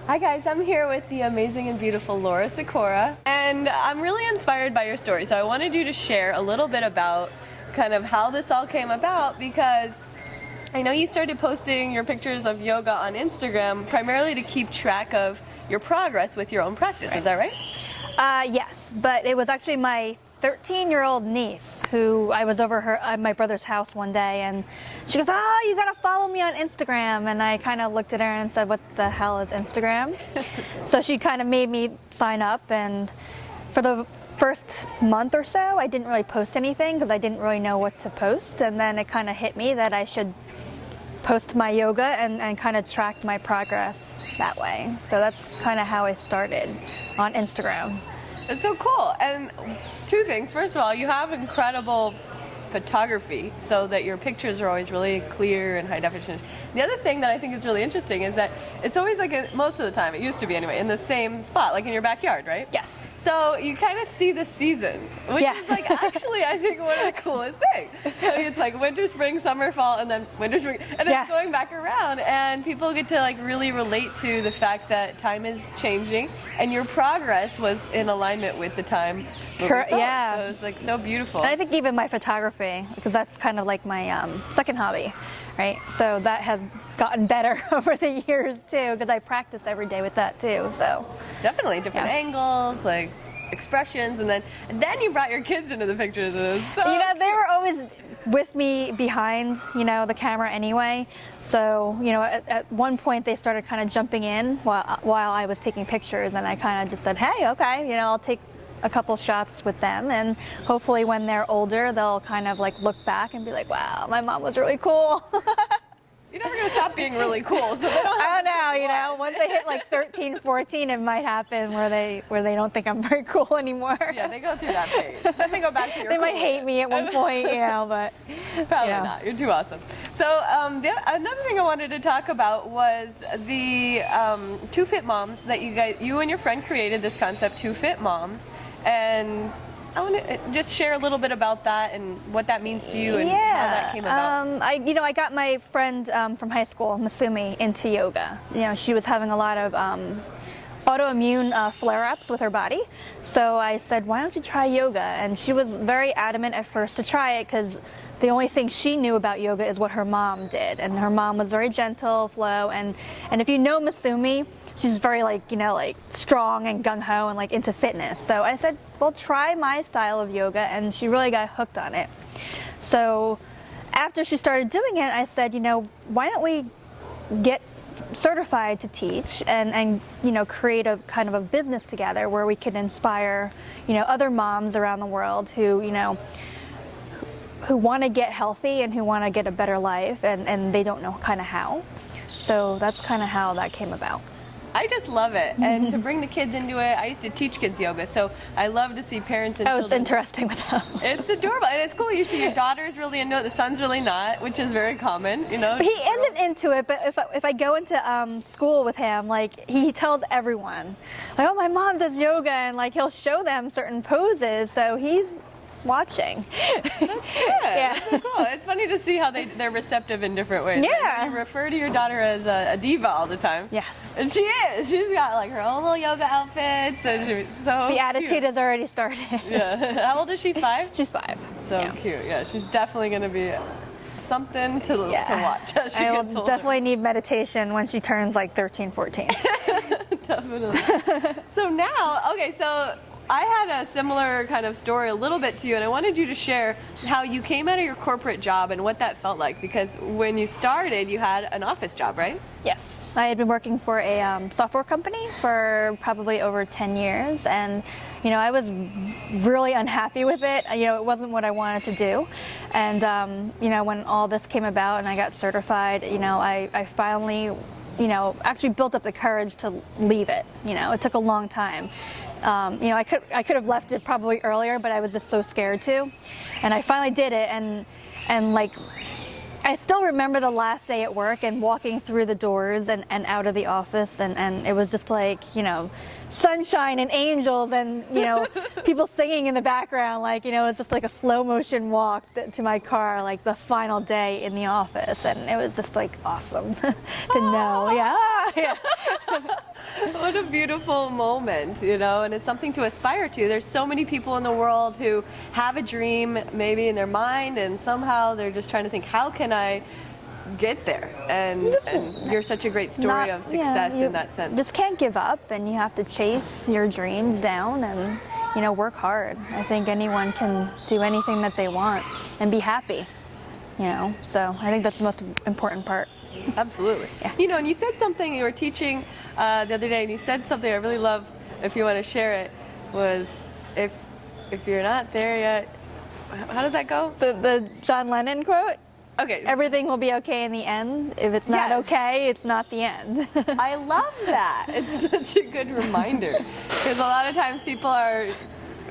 Hi guys, I'm here with the amazing and beautiful Laura Sykora, and I'm really inspired by your story. So I wanted you to share a little bit about kind of how this all came about, because I know you started posting your pictures of yoga on Instagram primarily to keep track of your progress with your own practice. Is that right? Yes, but it was actually my 13-year-old niece who I was over at my brother's house one day, and she goes, "Oh, you gotta follow me on Instagram." And I kind of looked at her and said, "What the hell is Instagram?" So she kind of made me sign up, and for the first month or so I didn't really post anything because I didn't really know what to post, and then it kind of hit me that I should post my yoga and kind of track my progress that way. So that's kind of how I started on Instagram. It's so cool. And two things. First of all, you have incredible photography so that your pictures are always really clear and high definition. The other thing that I think is really interesting is that it's always like, most of the time, it used to be anyway, in the same spot, like in your backyard, right? Yes. So you kind of see the seasons, which is like actually I think one of the coolest things. It's like winter, spring, summer, fall, and then winter, spring, and it's going back around, and people get to like really relate to the fact that time is changing and your progress was in alignment with the time. Yeah. So it was like so beautiful. And I think even my photography, because that's kind of like my second hobby, right? So that has gotten better over the years too, because I practice every day with that too. So definitely different angles, like expressions, and then you brought your kids into the pictures. And it was so they were always with me behind, the camera anyway. So, at one point they started kind of jumping in while I was taking pictures, and I kind of just said, "Hey, okay, I'll take a couple shots with them, and hopefully when they're older they'll kind of like look back and be like, wow, my mom was really cool." You're never going to stop being really cool, so they don't have I don't know, once they hit like 13, 14, it might happen where they don't think I'm very cool anymore. Yeah, they go through that phase. Then they go back to your They might hate me at one point, but probably not. You're too awesome. So another thing I wanted to talk about was the Two Fit Moms that you and your friend created this concept, Two Fit Moms, and I want to just share a little bit about that and what that means to you and how that came about. I got my friend from high school, Masumi, into yoga. She was having a lot of autoimmune flare-ups with her body. So I said, "Why don't you try yoga?" And she was very adamant at first to try it because the only thing she knew about yoga is what her mom did. And her mom was very gentle, flow, and if you know Masumi, she's very like strong and gung-ho and like into fitness. So I said, "Well, try my style of yoga," and she really got hooked on it. So after she started doing it, I said, why don't we get certified to teach and create a kind of a business together where we could inspire other moms around the world who want to get healthy and who want to get a better life, and they don't know kind of how. So that's kind of how that came about. I just love it. And to bring the kids into it, I used to teach kids yoga, so I love to see parents and children. It's interesting with them. It's adorable, and it's cool. You see your daughter's really into it, the son's really not, which is very common, He isn't into it, but if I go into school with him, like he tells everyone, like, "Oh, my mom does yoga," and like he'll show them certain poses, so he's watching. That's good. Yeah. That's so cool. It's funny to see how they're receptive in different ways. Yeah. You refer to your daughter as a diva all the time. Yes. And she is. She's got like her own little yoga outfits, and she's so The attitude cute. has already started. Yeah. How old is she? 5? She's 5. So cute. Yeah. She's definitely going to be something to watch as she I will gets older. definitely need meditation when she turns like 13, 14. Definitely. So now, so I had a similar kind of story a little bit to you, and I wanted you to share how you came out of your corporate job and what that felt like, because when you started, you had an office job, right? Yes. I had been working for a software company for probably over 10 years, and I was really unhappy with it. It wasn't what I wanted to do. And when all this came about and I got certified, I finally actually built up the courage to leave it. It took a long time. I could have left it probably earlier, but I was just so scared to. And I finally did it, and like I still remember the last day at work and walking through the doors and out of the office, and it was just like, sunshine and angels and, people singing in the background, like, it was just like a slow motion walk to my car, like the final day in the office. And it was just like awesome to know. Yeah. Yeah. What a beautiful moment, you know, and it's something to aspire to. There's so many people in the world who have a dream maybe in their mind, and somehow they're just trying to think, how can I get there? And you're such a great story of success in that sense. Just can't give up, and you have to chase your dreams down and, you know, work hard. I think anyone can do anything that they want and be happy, you know, so I think that's the most important part. Absolutely. Yeah. You know, and you said something, you were teaching the other day, and you said something I really love, if you want to share it, was if you're not there yet, how does that go? The John Lennon quote? Okay. Everything will be okay in the end. If it's not okay, it's not the end. I love that. It's such a good reminder, because a lot of times people are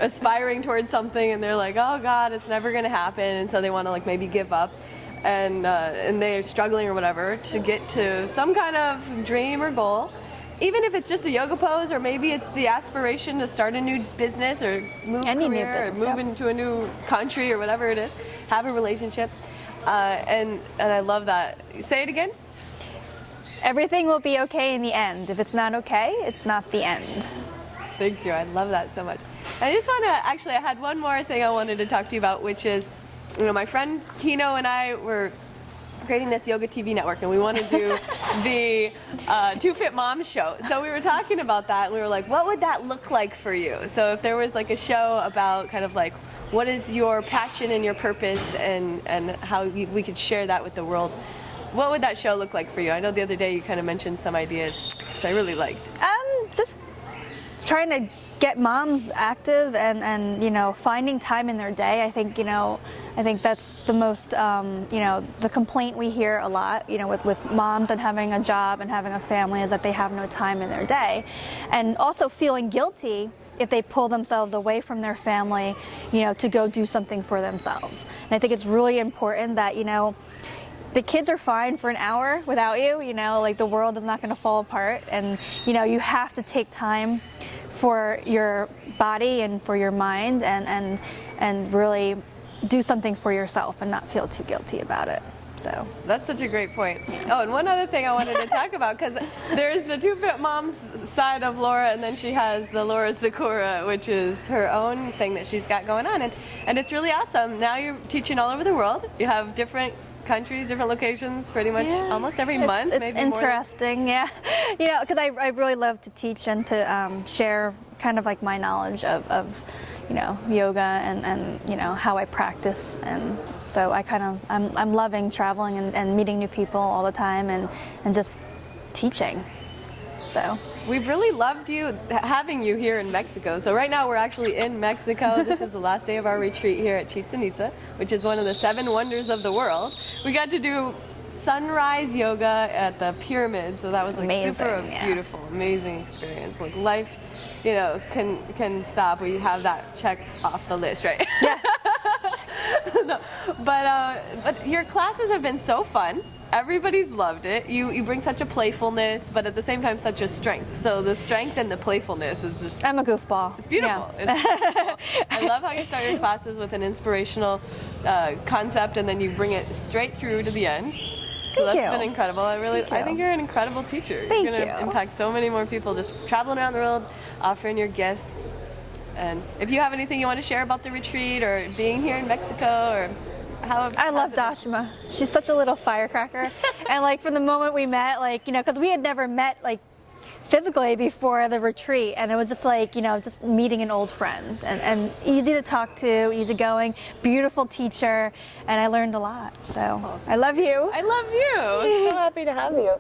aspiring towards something and they're like, oh God, it's never going to happen, and so they want to like maybe give up. And they're struggling or whatever to get to some kind of dream or goal, even if it's just a yoga pose, or maybe it's the aspiration to start a new business or move career or move into a new country or whatever it is, have a relationship, and I love that. Say it again. Everything will be okay in the end. If it's not okay, it's not the end. Thank you. I love that so much. I just want to actually, I had one more thing I wanted to talk to you about, which is, you know, my friend Kino and I were creating this yoga TV network, and we want to do the Two Fit Moms show. So we were talking about that, and we were like, what would that look like for you? So if there was like a show about kind of like, what is your passion and your purpose, and how we could share that with the world, what would that show look like for you? I know the other day you kind of mentioned some ideas, which I really liked. Just trying to get moms active and you know, finding time in their day. I think, you know, I think that's the most, you know, the complaint we hear a lot, you know, with moms and having a job and having a family, is that they have no time in their day. And also feeling guilty if they pull themselves away from their family, you know, to go do something for themselves. And I think it's really important that, you know, the kids are fine for an hour without you, you know, like the world is not going to fall apart, and, you know, you have to take time for your body and for your mind, and really do something for yourself and not feel too guilty about it. So that's such a great point. Oh, and one other thing I wanted to talk about, because there's the Two Fit Moms side of Laura, and then she has the Laura Sykora, which is her own thing that she's got going on, and it's really awesome. Now you're teaching all over the world. You have different countries, different locations, pretty much almost every month. It's maybe interesting, more. Yeah. You know, because I really love to teach and to share kind of like my knowledge of you know, yoga and you know, how I practice, and so I'm loving traveling and meeting new people all the time, and just teaching. So we've really loved having you here in Mexico. So right now we're actually in Mexico. This is the last day of our retreat here at Chichen Itza, which is one of the 7 wonders of the world. We got to do sunrise yoga at the pyramid, so that was like amazing, super beautiful, amazing experience. Like life, you know, can stop. We have that check off the list, right? Yeah. No, but your classes have been so fun. Everybody's loved it. You bring such a playfulness, but at the same time such a strength. So the strength and the playfulness is just... I'm a goofball. It's beautiful. Yeah. It's beautiful. I love how you start your classes with an inspirational concept, and then you bring it straight through to the end. So that's been incredible. I think you're an incredible teacher. Thank you're going to impact so many more people just traveling around the world, offering your gifts. And if you have anything you want to share about the retreat or being here in Mexico, or I love Dashama. She's such a little firecracker. And like from the moment we met, like, you know, because we had never met like physically before the retreat, and it was just like, you know, just meeting an old friend, and easy to talk to, easygoing, beautiful teacher, and I learned a lot. So I love you. I love you. So happy to have you.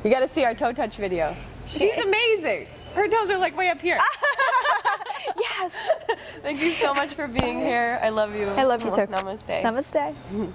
You got to see our toe touch video. She's amazing. Her toes are like way up here. Yes. Thank you so much for being here. I love you. I love you too. Namaste. Namaste.